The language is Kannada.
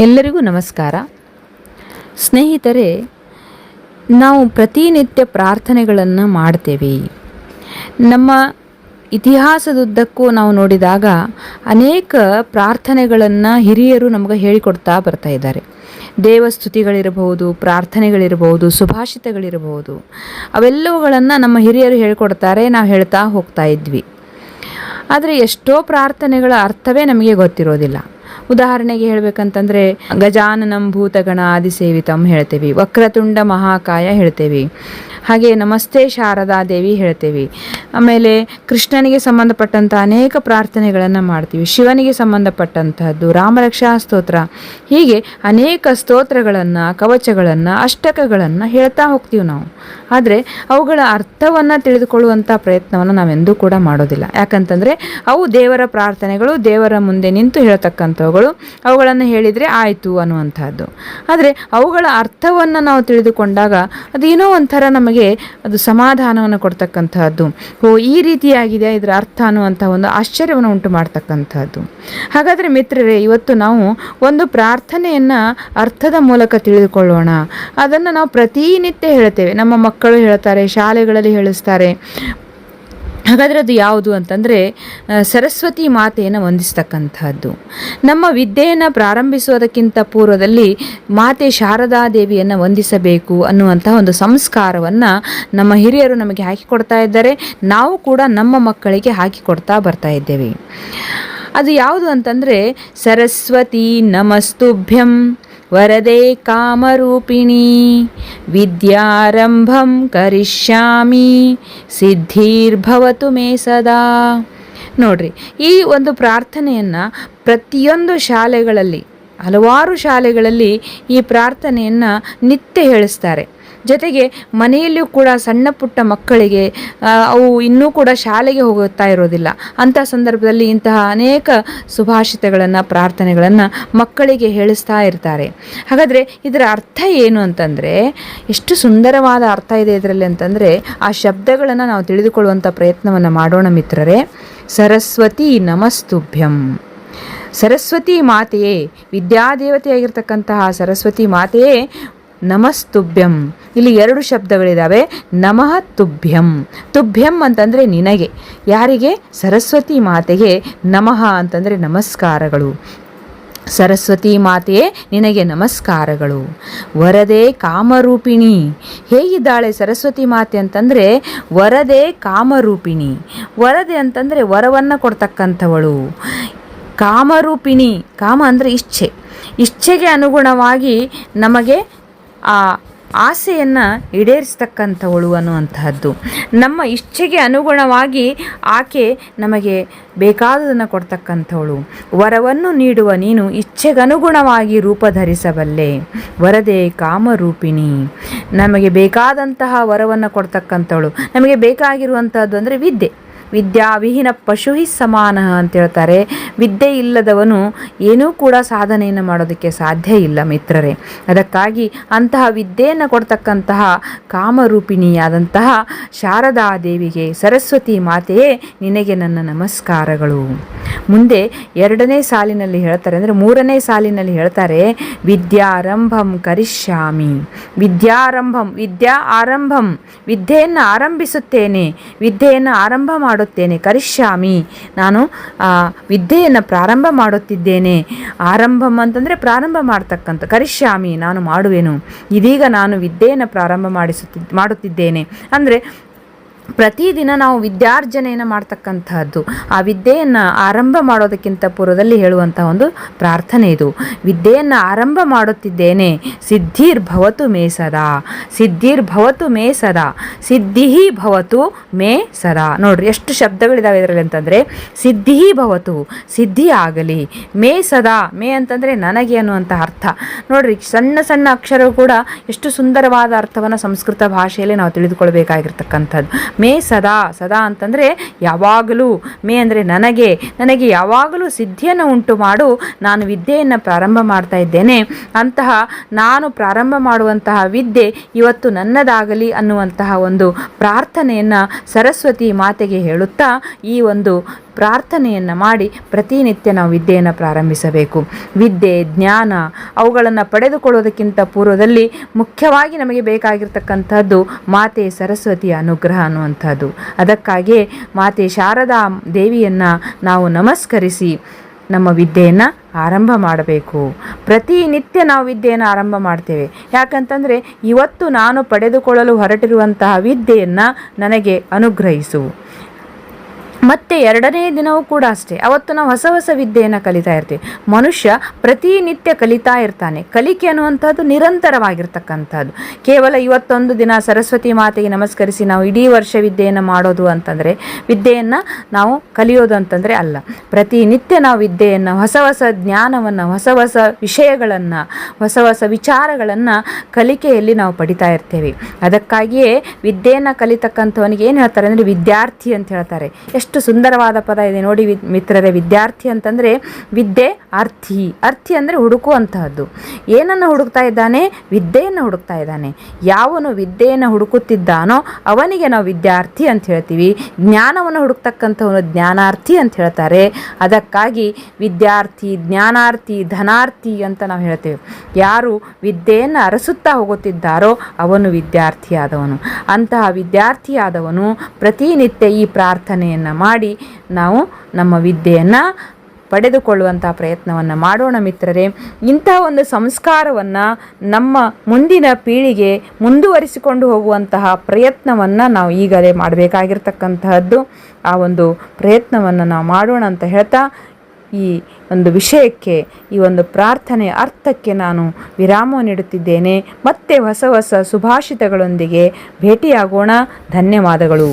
ಎಲ್ಲರಿಗೂ ನಮಸ್ಕಾರ. ಸ್ನೇಹಿತರೆ, ನಾವು ಪ್ರತಿನಿತ್ಯ ಪ್ರಾರ್ಥನೆಗಳನ್ನು ಮಾಡ್ತೇವೆ. ನಮ್ಮ ಇತಿಹಾಸದುದ್ದಕ್ಕೂ ನಾವು ನೋಡಿದಾಗ ಅನೇಕ ಪ್ರಾರ್ಥನೆಗಳನ್ನು ಹಿರಿಯರು ನಮಗೆ ಹೇಳಿಕೊಡ್ತಾ ಬರ್ತಾ ಇದ್ದಾರೆ. ದೇವಸ್ತುತಿಗಳಿರಬಹುದು, ಪ್ರಾರ್ಥನೆಗಳಿರಬಹುದು, ಸುಭಾಷಿತಗಳಿರಬಹುದು, ಅವೆಲ್ಲವುಗಳನ್ನು ನಮ್ಮ ಹಿರಿಯರು ಹೇಳಿಕೊಡ್ತಾರೆ, ನಾವು ಹೇಳ್ತಾ ಹೋಗ್ತಾ ಇದ್ವಿ. ಆದರೆ ಎಷ್ಟೋ ಪ್ರಾರ್ಥನೆಗಳ ಅರ್ಥವೇ ನಮಗೆ ಗೊತ್ತಿರೋದಿಲ್ಲ. ಉದಾಹರಣೆಗೆ ಹೇಳಬೇಕಂತಂದರೆ ಗಜಾನನಂ ಭೂತಗಣ ಆದಿಸೇವಿತಂ ಹೇಳ್ತೇವೆ, ವಕ್ರತುಂಡ ಮಹಾಕಾಯ ಹೇಳ್ತೇವೆ, ಹಾಗೆ ನಮಸ್ತೆ ಶಾರದಾ ದೇವಿ ಹೇಳ್ತೇವೆ. ಆಮೇಲೆ ಕೃಷ್ಣನಿಗೆ ಸಂಬಂಧಪಟ್ಟಂಥ ಅನೇಕ ಪ್ರಾರ್ಥನೆಗಳನ್ನು ಮಾಡ್ತೀವಿ, ಶಿವನಿಗೆ ಸಂಬಂಧಪಟ್ಟಂತಹದ್ದು, ರಾಮರಕ್ಷಾ ಸ್ತೋತ್ರ, ಹೀಗೆ ಅನೇಕ ಸ್ತೋತ್ರಗಳನ್ನು, ಕವಚಗಳನ್ನು, ಅಷ್ಟಕಗಳನ್ನು ಹೇಳ್ತಾ ಹೋಗ್ತೀವಿ ನಾವು. ಆದರೆ ಅವುಗಳ ಅರ್ಥವನ್ನು ತಿಳಿದುಕೊಳ್ಳುವಂಥ ಪ್ರಯತ್ನವನ್ನು ನಾವೆಂದೂ ಕೂಡ ಮಾಡೋದಿಲ್ಲ. ಯಾಕಂತಂದರೆ ಅವು ದೇವರ ಪ್ರಾರ್ಥನೆಗಳು, ದೇವರ ಮುಂದೆ ನಿಂತು ಹೇಳ್ತಕ್ಕಂಥವುಗಳು, ಅವುಗಳನ್ನು ಹೇಳಿದರೆ ಆಯಿತು ಅನ್ನುವಂಥದ್ದು. ಆದರೆ ಅವುಗಳ ಅರ್ಥವನ್ನು ನಾವು ತಿಳಿದುಕೊಂಡಾಗ ಅದೇನೋ ಒಂಥರ ನಮಗೆ ಅದು ಸಮಾಧಾನವನ್ನು ಕೊಡ್ತಕ್ಕಂಥದ್ದು. ಈ ರೀತಿಯಾಗಿದೆ ಇದರ ಅರ್ಥ ಅನ್ನುವಂಥ ಒಂದು ಆಶ್ಚರ್ಯವನ್ನು ಉಂಟು ಮಾಡ್ತಕ್ಕಂಥದ್ದು. ಹಾಗಾದರೆ ಮಿತ್ರರೇ, ಇವತ್ತು ನಾವು ಒಂದು ಪ್ರಾರ್ಥನೆಯನ್ನು ಅರ್ಥದ ಮೂಲಕ ತಿಳಿದುಕೊಳ್ಳೋಣ. ಅದನ್ನು ನಾವು ಪ್ರತಿನಿತ್ಯ ಹೇಳ್ತೇವೆ, ನಮ್ಮ ಮಕ್ಕಳು ಹೇಳ್ತಾರೆ, ಶಾಲೆಗಳಲ್ಲಿ ಹೇಳಿಸ್ತಾರೆ. ಹಾಗಾದರೆ ಅದು ಯಾವುದು ಅಂತಂದರೆ ಸರಸ್ವತಿ ಮಾತೆಯನ್ನು ವಂದಿಸ್ತಕ್ಕಂಥದ್ದು. ನಮ್ಮ ವಿದ್ಯೆಯನ್ನು ಪ್ರಾರಂಭಿಸುವುದಕ್ಕಿಂತ ಪೂರ್ವದಲ್ಲಿ ಮಾತೆ ಶಾರದಾ ದೇವಿಯನ್ನು ವಂದಿಸಬೇಕು ಅನ್ನುವಂತಹ ಒಂದು ಸಂಸ್ಕಾರವನ್ನು ನಮ್ಮ ಹಿರಿಯರು ನಮಗೆ ಹಾಕಿಕೊಡ್ತಾ ಇದ್ದಾರೆ. ನಾವು ಕೂಡ ನಮ್ಮ ಮಕ್ಕಳಿಗೆ ಹಾಕಿಕೊಡ್ತಾ ಬರ್ತಾ ಇದ್ದೇವೆ. ಅದು ಯಾವುದು ಅಂತಂದರೆ ಸರಸ್ವತಿ ನಮಸ್ತುಭ್ಯಂ ವರದೆ ಕಾಮರೂಪಿಣಿ ವಿದ್ಯಾರಂಭಂ ಕರಿಷ್ಯಾಮಿ ಸಿದ್ಧಿರ್ಭವತು ಮೇ ಸದಾ. ನೋಡ್ರಿ, ಈ ಒಂದು ಪ್ರಾರ್ಥನೆಯನ್ನು ಪ್ರತಿಯೊಂದು ಶಾಲೆಗಳಲ್ಲಿ, ಹಲವಾರು ಶಾಲೆಗಳಲ್ಲಿ ಈ ಪ್ರಾರ್ಥನೆಯನ್ನು ನಿತ್ಯ ಹೇಳಿಸ್ತಾರೆ. ಜೊತೆಗೆ ಮನೆಯಲ್ಲಿಯೂ ಕೂಡ ಸಣ್ಣ ಪುಟ್ಟ ಮಕ್ಕಳಿಗೆ ಅವು ಇನ್ನೂ ಕೂಡ ಶಾಲೆಗೆ ಹೋಗುತ್ತಾ ಇರೋದಿಲ್ಲ. ಅಂಥ ಸಂದರ್ಭದಲ್ಲಿ ಇಂತಹ ಅನೇಕ ಸುಭಾಷಿತಗಳನ್ನು, ಪ್ರಾರ್ಥನೆಗಳನ್ನು ಮಕ್ಕಳಿಗೆ ಹೇಳಿಸ್ತಾ ಇರ್ತಾರೆ. ಹಾಗಾದರೆ ಇದರ ಅರ್ಥ ಏನು ಅಂತಂದರೆ, ಎಷ್ಟು ಸುಂದರವಾದ ಅರ್ಥ ಇದೆ ಇದರಲ್ಲಿ ಅಂತಂದರೆ, ಆ ಶಬ್ದಗಳನ್ನು ನಾವು ತಿಳಿದುಕೊಳ್ಳುವಂಥ ಪ್ರಯತ್ನವನ್ನು ಮಾಡೋಣ ಮಿತ್ರರೇ. ಸರಸ್ವತಿ ನಮಸ್ತುಭ್ಯಂ, ಸರಸ್ವತಿ ಮಾತೆಯೇ, ವಿದ್ಯಾದೇವತೆಯಾಗಿರ್ತಕ್ಕಂತಹ ಸರಸ್ವತಿ ಮಾತೆಯೇ ನಮಸ್ತುಭ್ಯಂ. ಇಲ್ಲಿ ಎರಡು ಶಬ್ದಗಳಿದ್ದಾವೆ, ನಮಃ ತುಭ್ಯಂ. ತುಭ್ಯಂ ಅಂತಂದರೆ ನಿನಗೆ, ಯಾರಿಗೆ? ಸರಸ್ವತಿ ಮಾತೆಗೆ. ನಮಃ ಅಂತಂದರೆ ನಮಸ್ಕಾರಗಳು. ಸರಸ್ವತಿ ಮಾತೆಯೇ ನಿನಗೆ ನಮಸ್ಕಾರಗಳು. ವರದೆ ಕಾಮರೂಪಿಣಿ, ಹೇಗಿದ್ದಾಳೆ ಸರಸ್ವತಿ ಮಾತೆ ಅಂತಂದರೆ ವರದೆ ಕಾಮರೂಪಿಣಿ. ವರದೆ ಅಂತಂದರೆ ವರವನ್ನು ಕೊಡ್ತಕ್ಕಂಥವಳು. ಕಾಮರೂಪಿಣಿ, ಕಾಮ ಅಂದರೆ ಇಚ್ಛೆ, ಇಚ್ಛೆಗೆ ಅನುಗುಣವಾಗಿ ನಮಗೆ ಆ ಆಸೆಯನ್ನು ಈಡೇರಿಸ್ತಕ್ಕಂಥವಳು ಅನ್ನುವಂತಹದ್ದು. ನಮ್ಮ ಇಚ್ಛೆಗೆ ಅನುಗುಣವಾಗಿ ಆಕೆ ನಮಗೆ ಬೇಕಾದುದನ್ನು ಕೊಡ್ತಕ್ಕಂಥವಳು. ವರವನ್ನು ನೀಡುವ ನೀನು ಇಚ್ಛೆಗನುಗುಣವಾಗಿ ರೂಪ ಧರಿಸಬಲ್ಲೆ. ವರದೆ ಕಾಮರೂಪಿಣಿ, ನಮಗೆ ಬೇಕಾದಂತಹ ವರವನ್ನು ಕೊಡ್ತಕ್ಕಂಥವಳು. ನಮಗೆ ಬೇಕಾಗಿರುವಂಥದ್ದು ಅಂದರೆ ವಿದ್ಯೆ. ವಿದ್ಯಾವಿಹೀನ ಪಶುಹಿ ಸಮಾನ ಅಂತ ಹೇಳ್ತಾರೆ. ವಿದ್ಯೆ ಇಲ್ಲದವನು ಏನೂ ಕೂಡ ಸಾಧನೆಯನ್ನು ಮಾಡೋದಕ್ಕೆ ಸಾಧ್ಯ ಇಲ್ಲ ಮಿತ್ರರೇ. ಅದಕ್ಕಾಗಿ ಅಂತಹ ವಿದ್ಯೆಯನ್ನು ಕೊಡ್ತಕ್ಕಂತಹ ಕಾಮರೂಪಿಣಿಯಾದಂತಹ ಶಾರದಾ ದೇವಿಗೆ, ಸರಸ್ವತಿ ಮಾತೆಯೇ ನಿನಗೆ ನನ್ನ ನಮಸ್ಕಾರಗಳು. ಮುಂದೆ ಎರಡನೇ ಸಾಲಿನಲ್ಲಿ ಹೇಳ್ತಾರೆ, ಅಂದರೆ ಮೂರನೇ ಸಾಲಿನಲ್ಲಿ ಹೇಳ್ತಾರೆ, ವಿದ್ಯಾರಂಭಂ ಕರಿಷ್ಯಾಮಿ. ವಿದ್ಯಾರಂಭಂ, ವಿದ್ಯಾ ಆರಂಭಂ, ವಿದ್ಯೆಯನ್ನು ಆರಂಭಿಸುತ್ತೇನೆ, ವಿದ್ಯೆಯನ್ನು ಆರಂಭ ಮಾಡುತ್ತೇನೆ. ಕರಿಷ್ಯಾಮಿ, ನಾನು ವಿದ್ಯೆಯನ್ನು ಪ್ರಾರಂಭ ಮಾಡುತ್ತಿದ್ದೇನೆ. ಆರಂಭಂ ಅಂತಂದರೆ ಪ್ರಾರಂಭ ಮಾಡ್ತಕ್ಕಂಥ, ಕರಿಷ್ಯಾಮಿ ನಾನು ಮಾಡುವೆನು. ಇದೀಗ ನಾನು ವಿದ್ಯೆಯನ್ನು ಪ್ರಾರಂಭ ಮಾಡುತ್ತಿದ್ದೇನೆ ಅಂದರೆ ಪ್ರತಿದಿನ ನಾವು ವಿದ್ಯಾರ್ಜನೆಯನ್ನು ಮಾಡ್ತಕ್ಕಂಥದ್ದು. ಆ ವಿದ್ಯೆಯನ್ನು ಆರಂಭ ಮಾಡೋದಕ್ಕಿಂತ ಪೂರ್ವದಲ್ಲಿ ಹೇಳುವಂಥ ಒಂದು ಪ್ರಾರ್ಥನೆ ಇದು. ವಿದ್ಯೆಯನ್ನು ಆರಂಭ ಮಾಡುತ್ತಿದ್ದೇನೆ. ಸಿದ್ಧಿರ್ಭವತು ಮೇ ಸದಾ, ಸಿದ್ಧಿರ್ಭವತು ಮೇ ಸದಾ, ಸಿದ್ಧಿಹಿ ಭವತು ಮೇ ಸದಾ. ನೋಡ್ರಿ ಎಷ್ಟು ಶಬ್ದಗಳಿದಾವೆ ಇದರಲ್ಲಿ ಅಂತಂದರೆ, ಸಿದ್ಧಿಹಿ ಭವತು, ಸಿದ್ಧಿ ಆಗಲಿ, ಮೇ ಸದಾ, ಮೇ ಅಂತಂದರೆ ನನಗೆ ಅನ್ನುವಂಥ ಅರ್ಥ. ನೋಡ್ರಿ, ಸಣ್ಣ ಸಣ್ಣ ಅಕ್ಷರ ಕೂಡ ಎಷ್ಟು ಸುಂದರವಾದ ಅರ್ಥವನ್ನು ಸಂಸ್ಕೃತ ಭಾಷೆಯಲ್ಲಿ ನಾವು ತಿಳಿದುಕೊಳ್ಬೇಕಾಗಿರ್ತಕ್ಕಂಥದ್ದು. ಮೇ ಸದಾ, ಸದಾ ಅಂತಂದರೆ ಯಾವಾಗಲೂ, ಮೇ ಅಂದರೆ ನನಗೆ, ನನಗೆ ಯಾವಾಗಲೂ ಸಿದ್ಧಿಯನ್ನು ಉಂಟು ಮಾಡು. ನಾನು ವಿದ್ಯೆಯನ್ನು ಪ್ರಾರಂಭ ಮಾಡ್ತಾ ಇದ್ದೇನೆ. ಅಂತಹ ನಾನು ಪ್ರಾರಂಭ ಮಾಡುವಂತಹ ವಿದ್ಯೆ ಇವತ್ತು ನನ್ನದಾಗಲಿ ಅನ್ನುವಂತಹ ಒಂದು ಪ್ರಾರ್ಥನೆಯನ್ನು ಸರಸ್ವತಿ ಮಾತೆಗೆ ಹೇಳುತ್ತಾ ಈ ಒಂದು ಪ್ರಾರ್ಥನೆಯನ್ನು ಮಾಡಿ ಪ್ರತಿನಿತ್ಯ ನಾವು ವಿದ್ಯೆಯನ್ನು ಪ್ರಾರಂಭಿಸಬೇಕು. ವಿದ್ಯೆ, ಜ್ಞಾನ ಅವುಗಳನ್ನು ಪಡೆದುಕೊಳ್ಳೋದಕ್ಕಿಂತ ಪೂರ್ವದಲ್ಲಿ ಮುಖ್ಯವಾಗಿ ನಮಗೆ ಬೇಕಾಗಿರ್ತಕ್ಕಂಥದ್ದು ಮಾತೆ ಸರಸ್ವತಿಯ ಅನುಗ್ರಹ ಅನ್ನುವಂಥದ್ದು. ಅದಕ್ಕಾಗಿಯೇ ಮಾತೆ ಶಾರದಾ ದೇವಿಯನ್ನು ನಾವು ನಮಸ್ಕರಿಸಿ ನಮ್ಮ ವಿದ್ಯೆಯನ್ನು ಆರಂಭ ಮಾಡಬೇಕು. ಪ್ರತಿನಿತ್ಯ ನಾವು ವಿದ್ಯೆಯನ್ನು ಆರಂಭ ಮಾಡ್ತೇವೆ. ಯಾಕಂತಂದರೆ ಇವತ್ತು ನಾನು ಪಡೆದುಕೊಳ್ಳಲು ಹೊರಟಿರುವಂತಹ ವಿದ್ಯೆಯನ್ನು ನನಗೆ ಅನುಗ್ರಹಿಸು. ಮತ್ತು ಎರಡನೇ ದಿನವೂ ಕೂಡ ಅಷ್ಟೇ, ಅವತ್ತು ನಾವು ಹೊಸ ಹೊಸ ವಿದ್ಯೆಯನ್ನು ಕಲಿತಾ ಇರ್ತೀವಿ. ಮನುಷ್ಯ ಪ್ರತಿನಿತ್ಯ ಕಲಿತಾ ಇರ್ತಾನೆ. ಕಲಿಕೆ ಅನ್ನುವಂಥದ್ದು ನಿರಂತರವಾಗಿರ್ತಕ್ಕಂಥದ್ದು. ಕೇವಲ ಇವತ್ತೊಂದು ದಿನ ಸರಸ್ವತಿ ಮಾತೆಗೆ ನಮಸ್ಕರಿಸಿ ನಾವು ಇಡೀ ವರ್ಷ ವಿದ್ಯೆಯನ್ನು ಮಾಡೋದು ಅಂತಂದರೆ, ವಿದ್ಯೆಯನ್ನು ನಾವು ಕಲಿಯೋದು ಅಂತಂದರೆ ಅಲ್ಲ. ಪ್ರತಿನಿತ್ಯ ನಾವು ವಿದ್ಯೆಯನ್ನು, ಹೊಸ ಹೊಸ ಜ್ಞಾನವನ್ನು, ಹೊಸ ಹೊಸ ವಿಷಯಗಳನ್ನು, ಹೊಸ ಹೊಸ ವಿಚಾರಗಳನ್ನು ಕಲಿಕೆಯಲ್ಲಿ ನಾವು ಪಡಿತಾ ಇರ್ತೇವೆ. ಅದಕ್ಕಾಗಿಯೇ ವಿದ್ಯೆಯನ್ನು ಕಲಿತಕ್ಕಂಥವನಿಗೆ ಏನು ಹೇಳ್ತಾರೆ ಅಂದರೆ ವಿದ್ಯಾರ್ಥಿ ಅಂತ ಹೇಳ್ತಾರೆ. ಎಷ್ಟು ಸುಂದರವಾದ ಪದ ಇದೆ ನೋಡಿ ಮಿತ್ರರೇ. ವಿದ್ಯಾರ್ಥಿ ಅಂತಂದರೆ ವಿದ್ಯೆ ಅರ್ಥಿ. ಅರ್ಥಿ ಅಂದರೆ ಹುಡುಕುವಂತಹದ್ದು. ಏನನ್ನು ಹುಡುಕ್ತಾ ಇದ್ದಾನೆ? ವಿದ್ಯೆಯನ್ನು ಹುಡುಕ್ತಾ ಇದ್ದಾನೆ. ಯಾವನು ವಿದ್ಯೆಯನ್ನು ಹುಡುಕುತ್ತಿದ್ದಾನೋ ಅವನಿಗೆ ನಾವು ವಿದ್ಯಾರ್ಥಿ ಅಂತ ಹೇಳ್ತೀವಿ. ಜ್ಞಾನವನ್ನು ಹುಡುಕ್ತಕ್ಕಂಥವನು ಜ್ಞಾನಾರ್ಥಿ ಅಂತ ಹೇಳ್ತಾರೆ. ಅದಕ್ಕಾಗಿ ವಿದ್ಯಾರ್ಥಿ, ಜ್ಞಾನಾರ್ಥಿ, ಧನಾರ್ಥಿ ಅಂತ ನಾವು ಹೇಳ್ತೇವೆ. ಯಾರು ವಿದ್ಯೆಯನ್ನು ಅರಸುತ್ತಾ ಹೋಗುತ್ತಿದ್ದಾರೋ ಅವನು ವಿದ್ಯಾರ್ಥಿಯಾದವನು. ಅಂತಹ ವಿದ್ಯಾರ್ಥಿಯಾದವನು ಪ್ರತಿನಿತ್ಯ ಈ ಪ್ರಾರ್ಥನೆಯನ್ನು ಮಾಡಿ ನಾವು ನಮ್ಮ ವಿದ್ಯೆಯನ್ನು ಪಡೆದುಕೊಳ್ಳುವಂಥ ಪ್ರಯತ್ನವನ್ನು ಮಾಡೋಣ ಮಿತ್ರರೇ. ಇಂತಹ ಒಂದು ಸಂಸ್ಕಾರವನ್ನು ನಮ್ಮ ಮುಂದಿನ ಪೀಳಿಗೆ ಮುಂದುವರಿಸಿಕೊಂಡು ಹೋಗುವಂತಹ ಪ್ರಯತ್ನವನ್ನು ನಾವು ಈಗಲೇ ಮಾಡಬೇಕಾಗಿರ್ತಕ್ಕಂತಹದ್ದು. ಆ ಒಂದು ಪ್ರಯತ್ನವನ್ನು ನಾವು ಮಾಡೋಣ ಅಂತ ಹೇಳ್ತಾ ಈ ಒಂದು ವಿಷಯಕ್ಕೆ, ಈ ಒಂದು ಪ್ರಾರ್ಥನೆಯ ಅರ್ಥಕ್ಕೆ ನಾನು ವಿರಾಮ ನೀಡುತ್ತಿದ್ದೇನೆ. ಮತ್ತೆ ಹೊಸ ಹೊಸ ಸುಭಾಷಿತಗಳೊಂದಿಗೆ ಭೇಟಿಯಾಗೋಣ. ಧನ್ಯವಾದಗಳು.